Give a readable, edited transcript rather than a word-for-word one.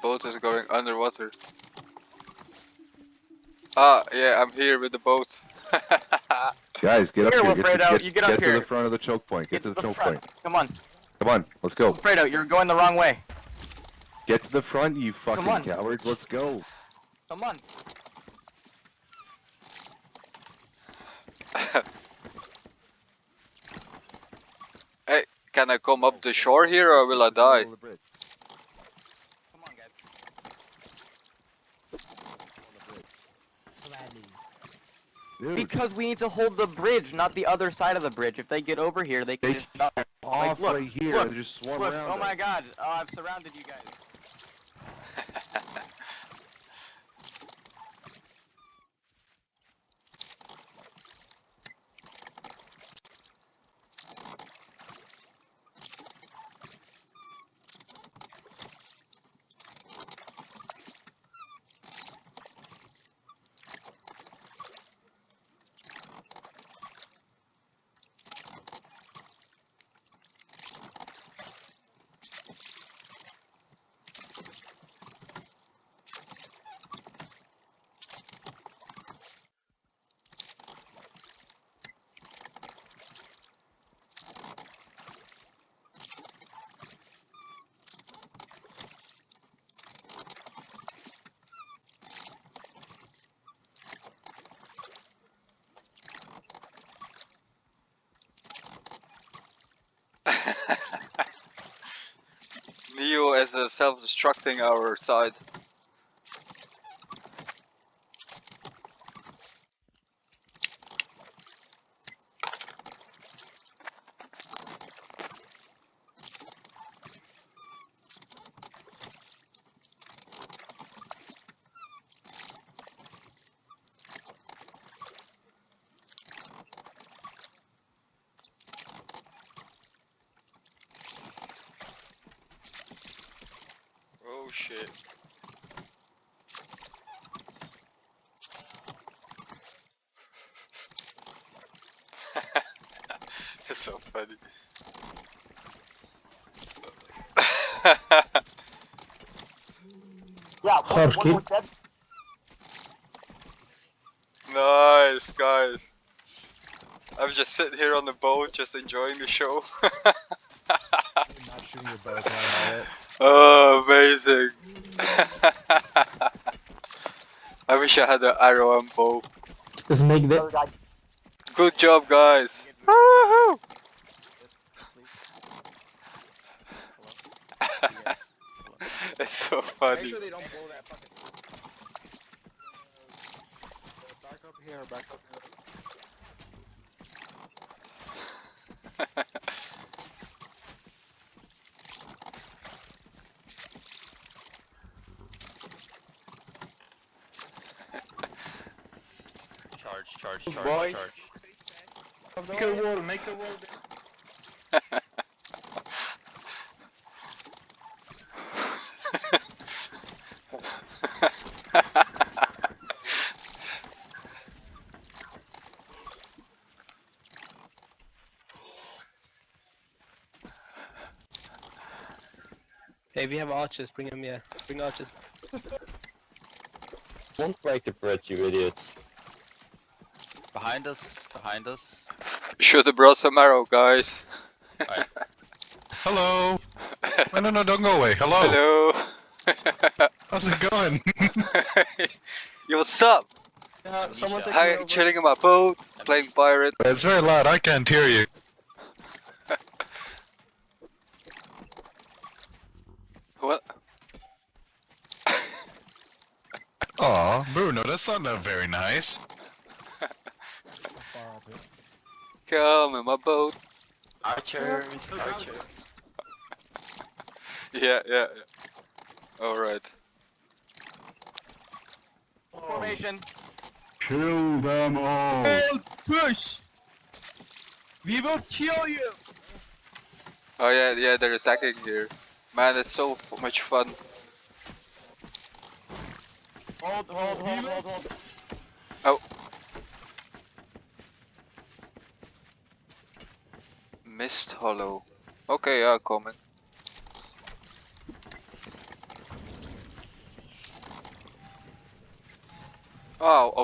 boat is going underwater. Ah, yeah, I'm here with the boat. Guys, get up here. Get to the front of the choke point. Get to the choke point. Come on. Come on, let's go. Fredo, you're going the wrong way. Get to the front, you fucking on. cowards. Let's go. Come on. Hey, can I come up the shore here or will I die? Come on, guys. Dude, Because we need to hold the bridge, not the other side of the bridge. If they get over here, they can they just jump. off look, right here. look, They just swarm Look, around oh my us. god, I've surrounded you guys. Neo is self-destructing our side. Oh shit. It's so funny. Yeah, one dead. Nice, guys. I'm just sitting here on the boat, just enjoying the show. Not shooting your bow down at it. Oh, amazing. I wish I had an arrow and bow. Just make the Good job, guys. Woohoo! It's so Make funny. sure they don't blow that fucking. Back up here, back up here. Charge. Boys. make a wall, make a wall. Hey, we have archers, bring them, yeah. Bring archers. Don't break the bridge, you idiots. Behind us. Should have brought some arrow, guys. Hello! No, don't go away. Hello! Hello. How's it going? Yo, what's up? Someone take me Hi, over. chilling in my boat, playing pirate. It's very loud, I can't hear you. What? Aw, Bruno, that's not very nice. Come in my boat. Archers. Yeah. Alright. Formation. Kill them all. Push! We will kill you! Oh yeah, they're attacking here. Man, it's so much fun. Hold. Oh. Mist Hollow. Okay, yeah, coming. Oh,